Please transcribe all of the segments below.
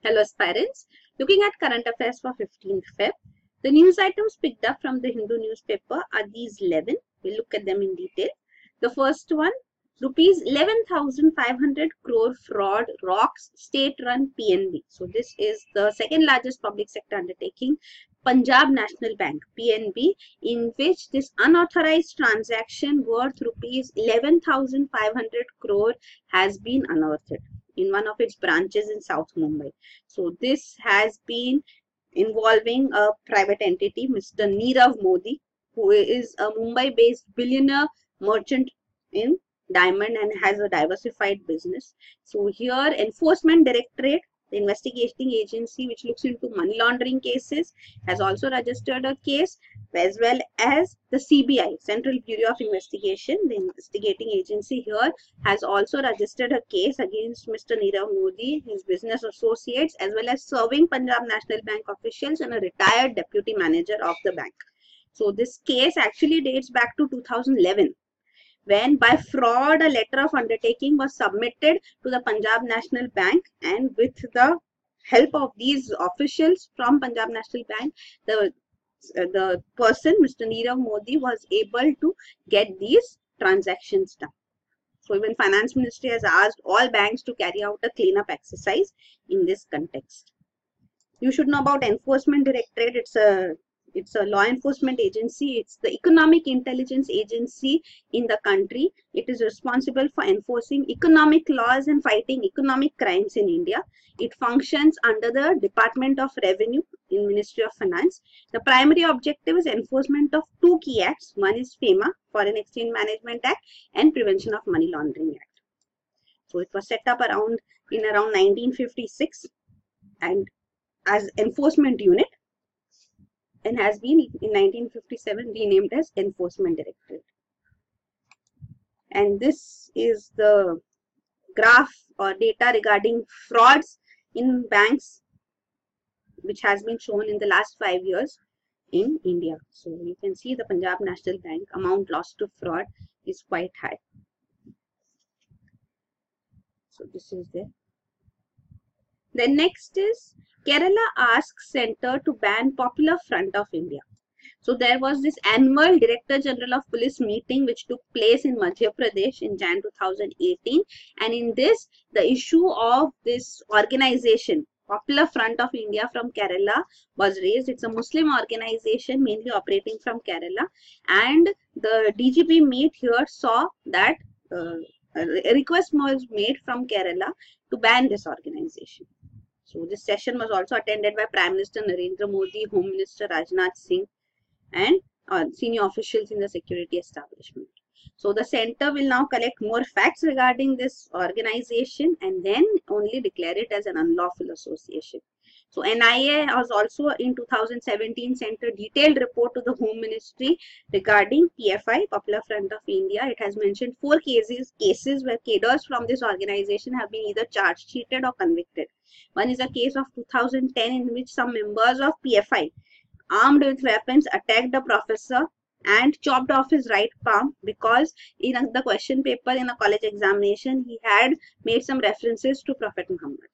Hello aspirants, looking at current affairs for 15th Feb. The news items picked up from the Hindu newspaper are these 11. We'll look at them in detail. The first one, rupees 11,500 crore fraud rocks state-run PNB. So this is the second largest public sector undertaking, Punjab National Bank, PNB, in which this unauthorized transaction worth rupees 11,500 crore has been unearthed in one of its branches in South Mumbai. So this has been involving a private entity, Mr. Nirav Modi, who is a Mumbai-based billionaire merchant in diamond and has a diversified business. So here, Enforcement Directorate, the investigating agency which looks into money laundering cases, has also registered a case, as well as the CBI, Central Bureau of Investigation, the investigating agency here, has also registered a case against Mr. Nirav Modi, his business associates, as well as serving Punjab National Bank officials and a retired deputy manager of the bank. So this case actually dates back to 2011. When by fraud a letter of undertaking was submitted to the Punjab National Bank, and with the help of these officials from Punjab National Bank, the person, Mr. Nirav Modi, was able to get these transactions done. So even Finance Ministry has asked all banks to carry out a cleanup exercise in this context. You should know about Enforcement Directorate. It's a law enforcement agency. It's the economic intelligence agency in the country. It is responsible for enforcing economic laws and fighting economic crimes in India. It functions under the Department of Revenue in Ministry of Finance. The primary objective is enforcement of two key acts. One is FEMA, Foreign Exchange Management Act, and Prevention of Money Laundering Act. So it was set up around 1956 and as enforcement unit, and has been in 1957 renamed as Enforcement Directorate. And this is the graph or data regarding frauds in banks, which has been shown in the last 5 years in India. So you can see the Punjab National Bank amount lost to fraud is quite high. So this is there. The next is Kerala asks Centre to ban Popular Front of India. So there was this annual Director General of Police meeting which took place in Madhya Pradesh in Jan 2018, and in this the issue of this organization Popular Front of India from Kerala was raised. It's a Muslim organization mainly operating from Kerala, and the DGP meet here saw that a request was made from Kerala to ban this organization. So this session was also attended by Prime Minister Narendra Modi, Home Minister Rajnath Singh, and senior officials in the security establishment. So the centre will now collect more facts regarding this organization and then only declare it as an unlawful association. So NIA has also in 2017 sent a detailed report to the Home Ministry regarding PFI, Popular Front of India. It has mentioned 4 cases where cadres from this organization have been either charge sheeted or convicted. One is a case of 2010 in which some members of PFI, armed with weapons, attacked a professor and chopped off his right palm because in the question paper in a college examination he had made some references to Prophet Muhammad.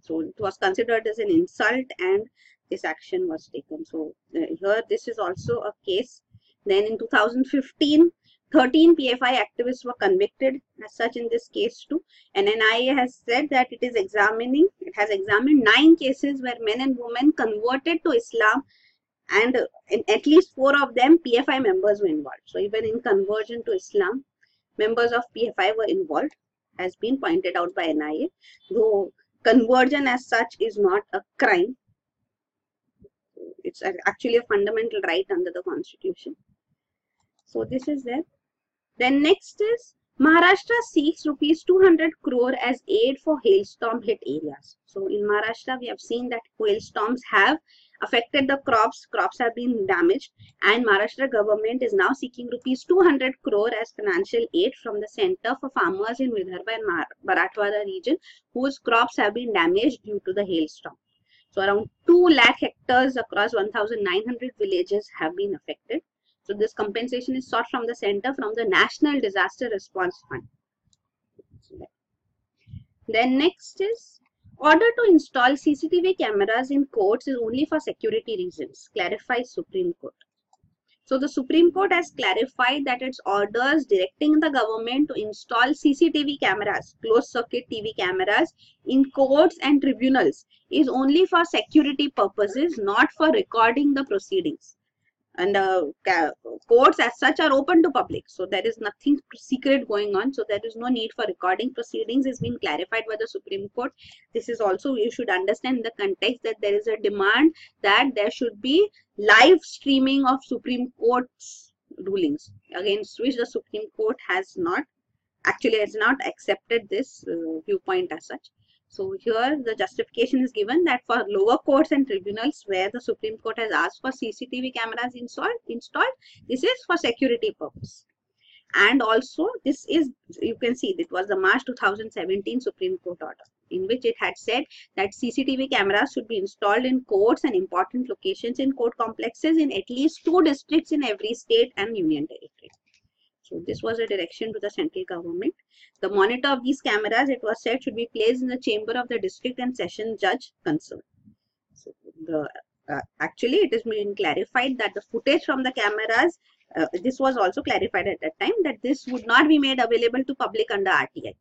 So it was considered as an insult and this action was taken. So here this is also a case. Then in 2015, 13 PFI activists were convicted as such in this case too. And NIA has said that it has examined 9 cases where men and women converted to Islam, and in at least 4 of them PFI members were involved. So even in conversion to Islam, members of PFI were involved, has been pointed out by NIA, though conversion as such is not a crime. It's actually a fundamental right under the Constitution. So this is there. Then next is Maharashtra seeks rupees 200 crore as aid for hailstorm hit areas. So in Maharashtra we have seen that hailstorms have affected the crops have been damaged, and Maharashtra government is now seeking rupees 200 crore as financial aid from the centre for farmers in Vidarbha and Marathwada region whose crops have been damaged due to the hailstorm. So around 2 lakh hectares across 1,900 villages have been affected. So this compensation is sought from the centre from the National Disaster Response Fund. Then next is Order to install CCTV cameras in courts is only for security reasons, clarifies Supreme Court. So the Supreme Court has clarified that its orders directing the government to install CCTV cameras, closed circuit TV cameras in courts and tribunals is only for security purposes, not for recording the proceedings. And courts as such are open to public, so there is nothing secret going on, so there is no need for recording proceedings. Is being clarified by the Supreme Court. This is also, you should understand in the context that there is a demand that there should be live streaming of Supreme Court's rulings, against which the Supreme Court has not accepted this viewpoint as such. So here the justification is given that for lower courts and tribunals where the Supreme Court has asked for CCTV cameras installed, this is for security purpose. And also this is, you can see, it was the March 2017 Supreme Court order in which it had said that CCTV cameras should be installed in courts and important locations in court complexes in at least 2 districts in every state and union territory. So this was a direction to the central government. The monitor of these cameras, it was said, should be placed in the chamber of the district and session judge concerned. So actually it is being clarified that the footage from the cameras, this was also clarified at that time, that this would not be made available to public under RTI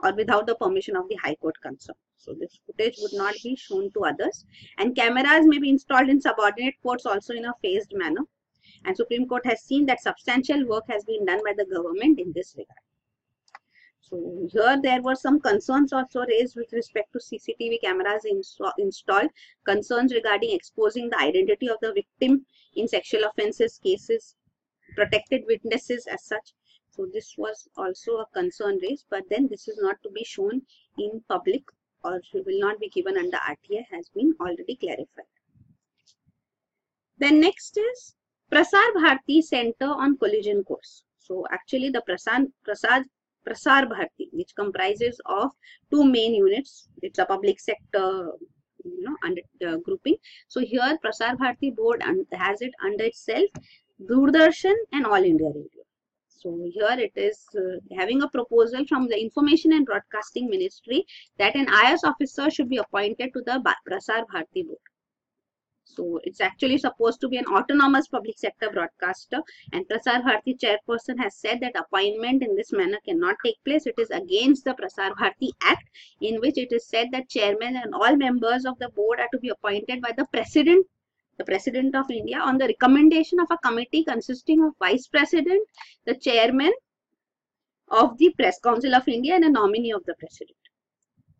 or without the permission of the High Court concerned. So this footage would not be shown to others, and cameras may be installed in subordinate courts also in a phased manner. And Supreme Court has seen that substantial work has been done by the government in this regard. So here there were some concerns also raised with respect to CCTV cameras installed, concerns regarding exposing the identity of the victim in sexual offences cases, protected witnesses as such. So this was also a concern raised, but then this is not to be shown in public or will not be given under RTI, has been already clarified. Then next is Prasad Varkey Centre on Collision Course. So actually the Prasad Varkey, which comprises of 2 main units, it's a public sector, under grouping. So here Prasad Varkey board has it under itself Doordarshan and All India Radio. So here it is having a proposal from the Information and Broadcasting Ministry that an IAS officer should be appointed to the Prasad Varkey board. So it's actually supposed to be an autonomous public sector broadcaster, and Prasad Varkey chairperson has said that appointment in this manner cannot take place. It is against the Prasad Varkey Act, in which it is said that chairman and all members of the board are to be appointed by the President of India on the recommendation of a committee consisting of Vice President, the Chairman of the Press Council of India, and a nominee of the President.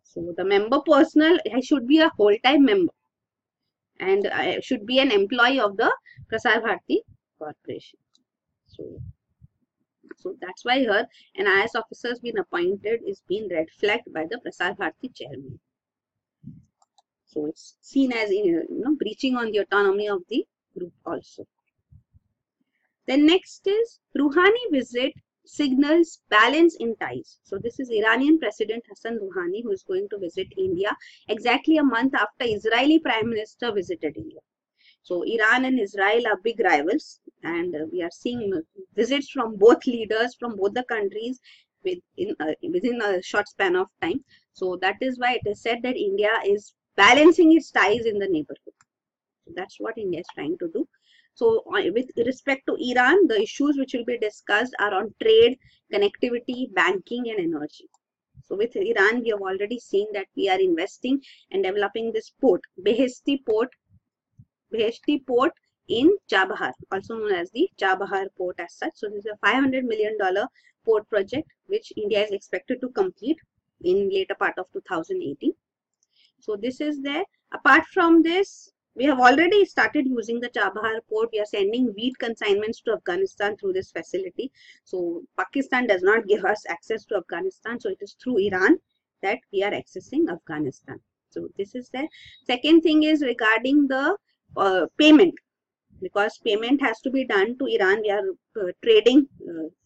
So the member personnel should be a whole-time member and should be an employee of the Prasad Varkey Corporation. So that's why here an IAS officer has been appointed, is being red flagged by the Prasad Varkey chairman. So it's seen as breaching on the autonomy of the group also. Then next is Rouhani visit signals balance in ties. So this is Iranian President Hassan Rouhani, who is going to visit India exactly a month after Israeli Prime Minister visited India. So Iran and Israel are big rivals, and we are seeing visits from both leaders from both the countries within a short span of time. So that is why it is said that India is balancing its ties in the neighborhood. So that's what India is trying to do. So with respect to Iran, the issues which will be discussed are on trade, connectivity, banking and energy. So with Iran, we have already seen that we are investing and developing this port, Beheshti port in Chabahar, also known as the Chabahar port as such. So this is a $500 million port project which India is expected to complete in later part of 2018. So this is there. Apart from this, we have already started using the Chabahar port. We are sending wheat consignments to Afghanistan through this facility. So Pakistan does not give us access to Afghanistan. So it is through Iran that we are accessing Afghanistan. So this is there. Second thing is regarding the payment. Because payment has to be done to Iran. We are trading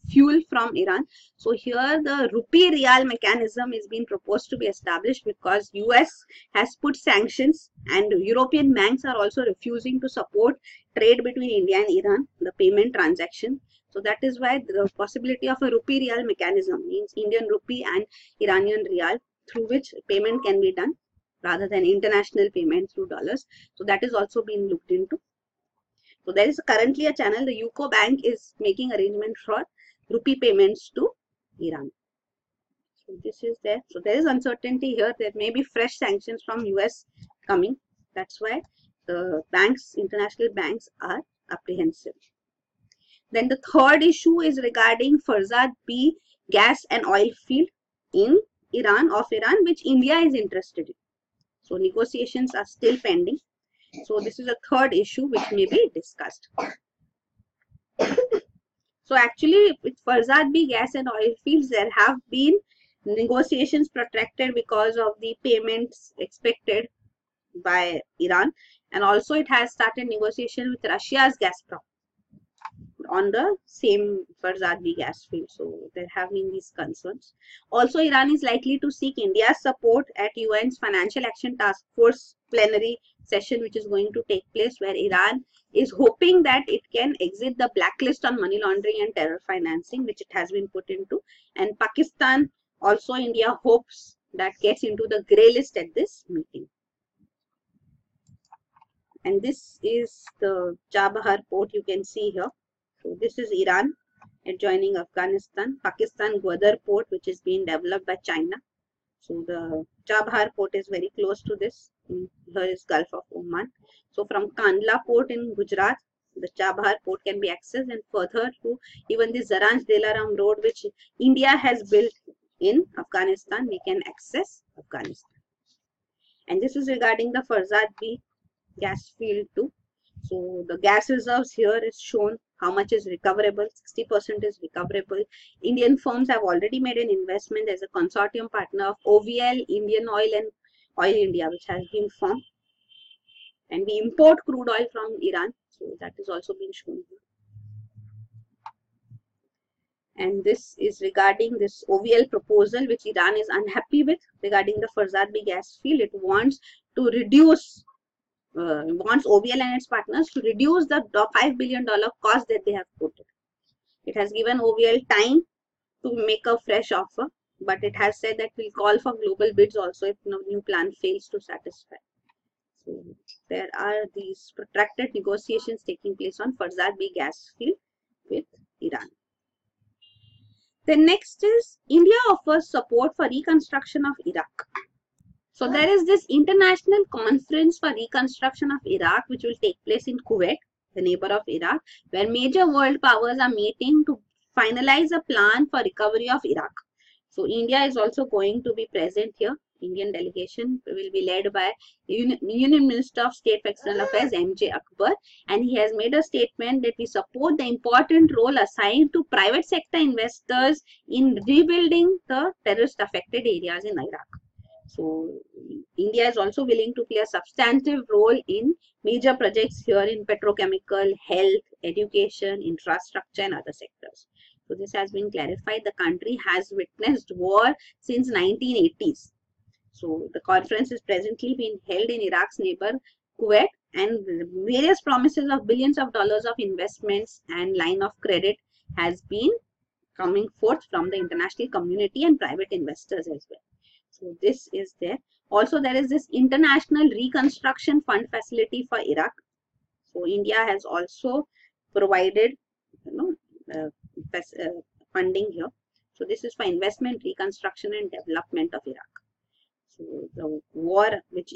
fuel from Iran. So here the rupee real mechanism is being proposed to be established because US has put sanctions and European banks are also refusing to support trade between India and Iran, the payment transaction. So that is why the possibility of a rupee real mechanism, means Indian rupee and Iranian real, through which payment can be done. rather than international payment through dollars. So that is also being looked into. So there is currently a channel, the UCO Bank is making arrangement for rupee payments to Iran. So this is there. So there is uncertainty here. There may be fresh sanctions from US coming. That's why the banks, international banks, are apprehensive. Then the third issue is regarding Prasad B gas and oil field in Iran, which India is interested in. So negotiations are still pending. So this is a third issue which may be discussed. So actually with Prasad B gas and oil fields, there have been negotiations protracted because of the payments expected by Iran, and also it has started negotiation with Russia's Gazprom on the same Prasad B gas field. So there have been these concerns. Also, Iran is likely to seek India's support at UN's Financial Action Task Force plenary session, which is going to take place, where Iran is hoping that it can exit the blacklist on money laundering and terror financing, which it has been put into. And Pakistan, also India hopes that gets into the grey list at this meeting. And this is the Chabahar port you can see here. So this is Iran adjoining Afghanistan. Pakistan Gwadar port, which is being developed by China. So the Chabahar port is very close to this. Here is Gulf of Oman. So from Kandla port in Gujarat, the Chabahar port can be accessed, and further to even the Zaranj-Delaram road, which India has built in Afghanistan, we can access Afghanistan. And this is regarding the Prasad B gas field too. So the gas reserves here is shown how much is recoverable. 60% is recoverable. Indian firms have already made an investment as a consortium partner of OVL, Indian Oil and Oil India, which has been formed. And we import crude oil from Iran. So that is also being shown here. And this is regarding this OVL proposal, which Iran is unhappy with regarding the Prasad B gas field. It wants to reduce wants OVL and its partners to reduce the $5 billion cost that they have put. It has given OVL time to make a fresh offer, but it has said that we'll call for global bids also if no new plan fails to satisfy. So there are these protracted negotiations taking place on Prasad B gas field with Iran. The next is India offers support for reconstruction of Iraq. So there is this international conference for reconstruction of Iraq, which will take place in Kuwait, the neighbor of Iraq, where major world powers are meeting to finalize a plan for recovery of Iraq. So India is also going to be present here. Indian delegation will be led by Union Minister of State for External Affairs M.J. Akbar, and he has made a statement that we support the important role assigned to private sector investors in rebuilding the terrorist affected areas in Iraq. So India is also willing to play a substantive role in major projects here in petrochemical, health, education, infrastructure and other sectors. So this has been clarified. The country has witnessed war since 1980s. So the conference is presently being held in Iraq's neighbor Kuwait, and various promises of billions of dollars of investments and line of credit has been coming forth from the international community and private investors as well. So this is there. Also, there is this International Reconstruction Fund facility for Iraq. So India has also provided, funding here. So this is for investment, reconstruction, and development of Iraq. So the war which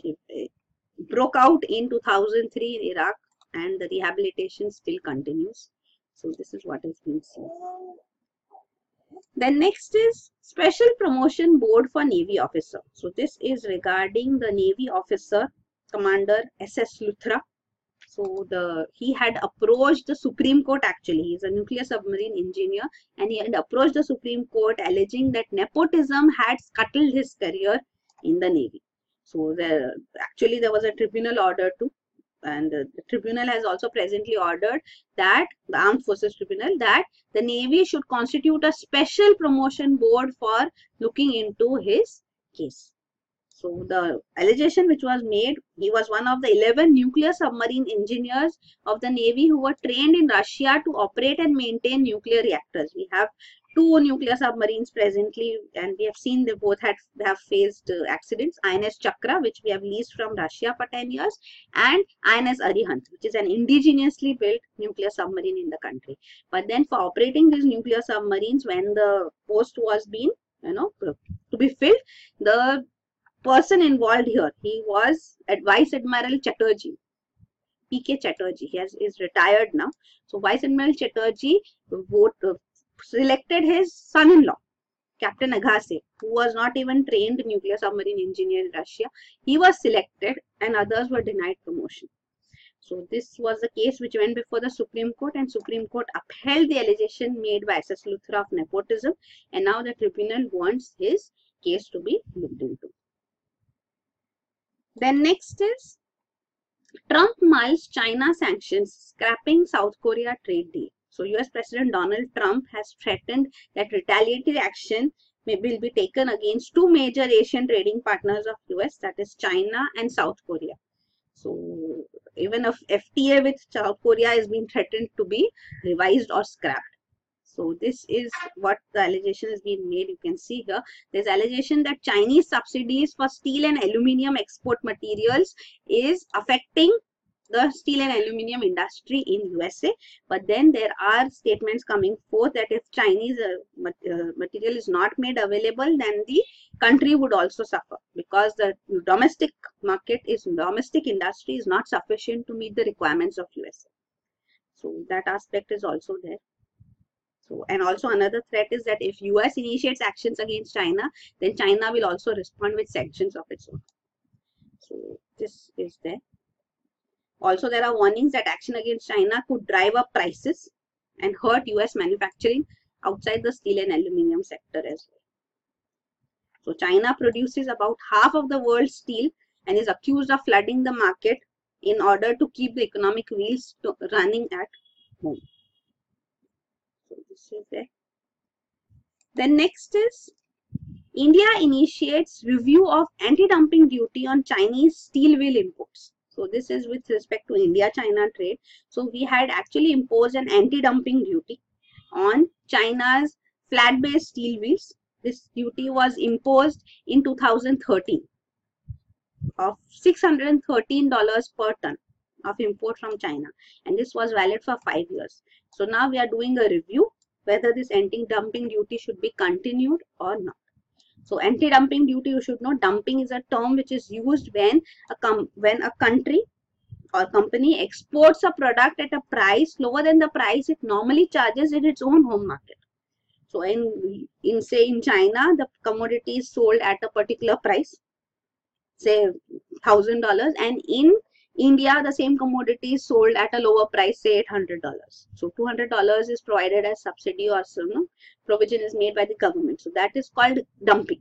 broke out in 2003 in Iraq, and the rehabilitation still continues. So this is what has been seen. Then next is Special Promotion Board for Navy Officer. So this is regarding the Navy officer, Commander S.S. Luthra. So he had approached the Supreme Court actually. He is a nuclear submarine engineer, and he had approached the Supreme Court alleging that nepotism had scuttled his career in the Navy. So there was a tribunal order too. And the tribunal has also presently ordered that, the Armed Forces Tribunal, that the Navy should constitute a special promotion board for looking into his case. So the allegation which was made, he was one of the 11 nuclear submarine engineers of the Navy who were trained in Russia to operate and maintain nuclear reactors. We have two nuclear submarines presently, and we have seen they both have faced accidents. INS Chakra, which we have leased from Russia for 10 years, and INS Arihant, which is an indigenously built nuclear submarine in the country. But then for operating these nuclear submarines, when the post was being, to be filled, the person involved here, he was Vice Admiral Chatterjee, PK Chatterjee. He is retired now. So Vice Admiral Chatterjee selected his son-in-law, Captain Agassi, who was not even trained nuclear submarine engineer in Russia. He was selected and others were denied promotion. So this was the case which went before the Supreme Court, and Supreme Court upheld the allegation made by SS Luthra of nepotism, and now the tribunal wants his case to be looked into. Then next is Trump mulls China sanctions, scrapping South Korea trade deal. So US President Donald Trump has threatened that retaliatory action will be taken against two major Asian trading partners of US, that is China and South Korea. So even if FTA with South Korea is being threatened to be revised or scrapped. So this is what the allegation has been made. You can see here, there's allegation that Chinese subsidies for steel and aluminium export materials is affecting the steel and aluminium industry in USA. But then there are statements coming forth that if Chinese material is not made available, then the country would also suffer, because the domestic industry is not sufficient to meet the requirements of USA. So that aspect is also there. So, and also another threat is that if US initiates actions against China, then China will also respond with sanctions of its own. So this is there. Also, there are warnings that action against China could drive up prices and hurt US manufacturing outside the steel and aluminium sector as well. So China produces about half of the world's steel and is accused of flooding the market in order to keep the economic wheels running at home. So this is there. Then next is India initiates review of anti-dumping duty on Chinese steel wheel imports. So this is with respect to India-China trade. So we had actually imposed an anti-dumping duty on China's flat-based steel wheels. This duty was imposed in 2013 of $613 per ton of import from China, and this was valid for 5 years. So now we are doing a review whether this anti-dumping duty should be continued or not. So anti-dumping duty, you should know, dumping is a term which is used when a country or company exports a product at a price lower than the price it normally charges in its own home market. So say in China, the commodity is sold at a particular price, say $1,000, and in India, the same commodity is sold at a lower price, say $800. So $200 is provided as subsidy, or provision is made by the government. So that is called dumping.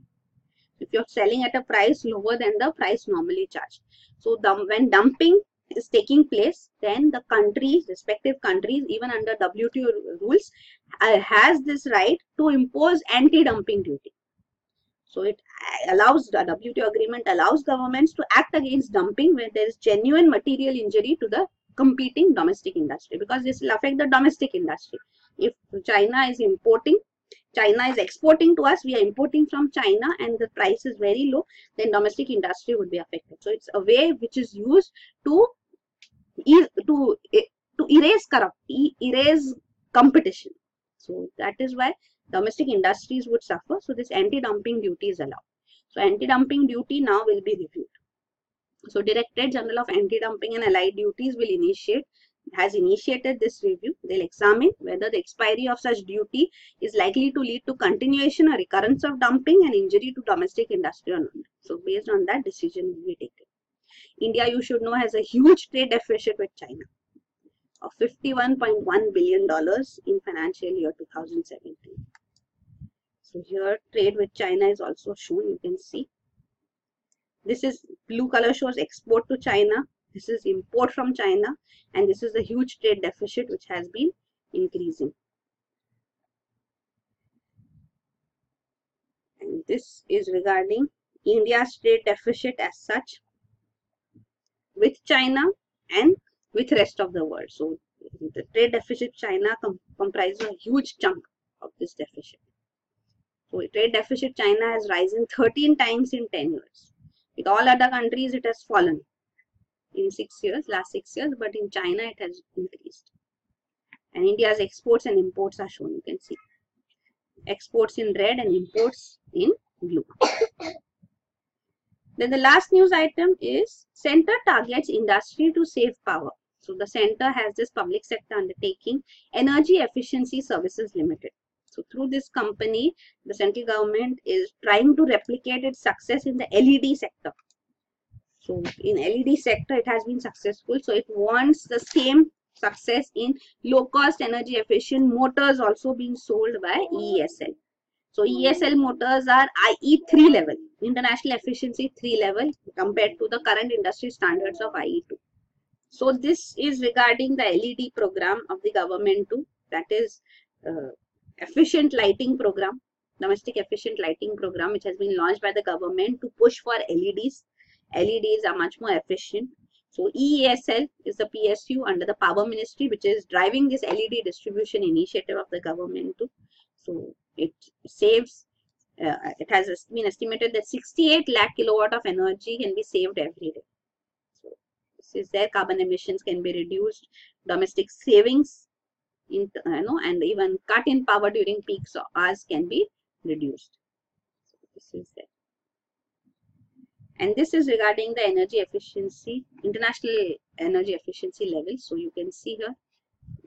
If you're selling at a price lower than the price normally charged. So when dumping is taking place, then the countries, respective countries, even under WTO rules, has this right to impose anti-dumping duty. So it allows, the WTO agreement allows governments to act against dumping where there is genuine material injury to the competing domestic industry, because this will affect the domestic industry. If China is exporting to us, we are importing from China, and the price is very low, then domestic industry would be affected. So it's a way which is used to erase competition. So that is why domestic industries would suffer. So this anti-dumping duty is allowed. So anti-dumping duty now will be reviewed. So Directorate General of Anti-Dumping and Allied Duties has initiated this review. They'll examine whether the expiry of such duty is likely to lead to continuation or recurrence of dumping and injury to domestic industry or not. So based on that, decision will be taken. India, you should know, has a huge trade deficit with China of $51.1 billion in financial year 2017. So here trade with China is also shown. You can see this is blue color shows export to China. This is import from China, and this is the huge trade deficit which has been increasing. And this is regarding India's trade deficit as such with China and with rest of the world. So the trade deficit China comprises a huge chunk of this deficit. So trade deficit China has risen 13 times in 10 years. With all other countries it has fallen in 6 years, last 6 years, but in China it has increased. And India's exports and imports are shown. You can see exports in red and imports in blue. Then the last news item is Centre targets industry to save power. So the Centre has this public sector undertaking, Energy Efficiency Services Limited. So through this company, the central government is trying to replicate its success in the LED sector. So in LED sector, it has been successful. So it wants the same success in low-cost energy efficient motors also being sold by EESL. So EESL motors are IE3 level, International Efficiency 3 level, compared to the current industry standards of IE2. So this is regarding the LED program of the government too, that is efficient lighting program, domestic efficient lighting program, which has been launched by the government to push for LEDs. LEDs are much more efficient. So EESL is the PSU under the Power Ministry, which is driving this LED distribution initiative of the government too. So it saves, it has been estimated that 68 lakh kilowatt of energy can be saved every day. So this is their carbon emissions can be reduced, domestic savings, and even cut in power during peak hours can be reduced. So this is there. And this is regarding the energy efficiency, international energy efficiency levels. So you can see here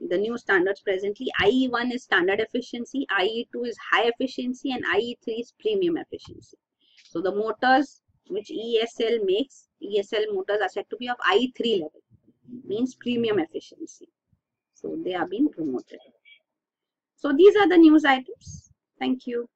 the new standards presently. IE1 is standard efficiency, IE2 is high efficiency, and IE3 is premium efficiency. So the motors which EESL makes, EESL motors are said to be of IE3 level, means premium efficiency. So they are being promoted. So these are the news items. Thank you.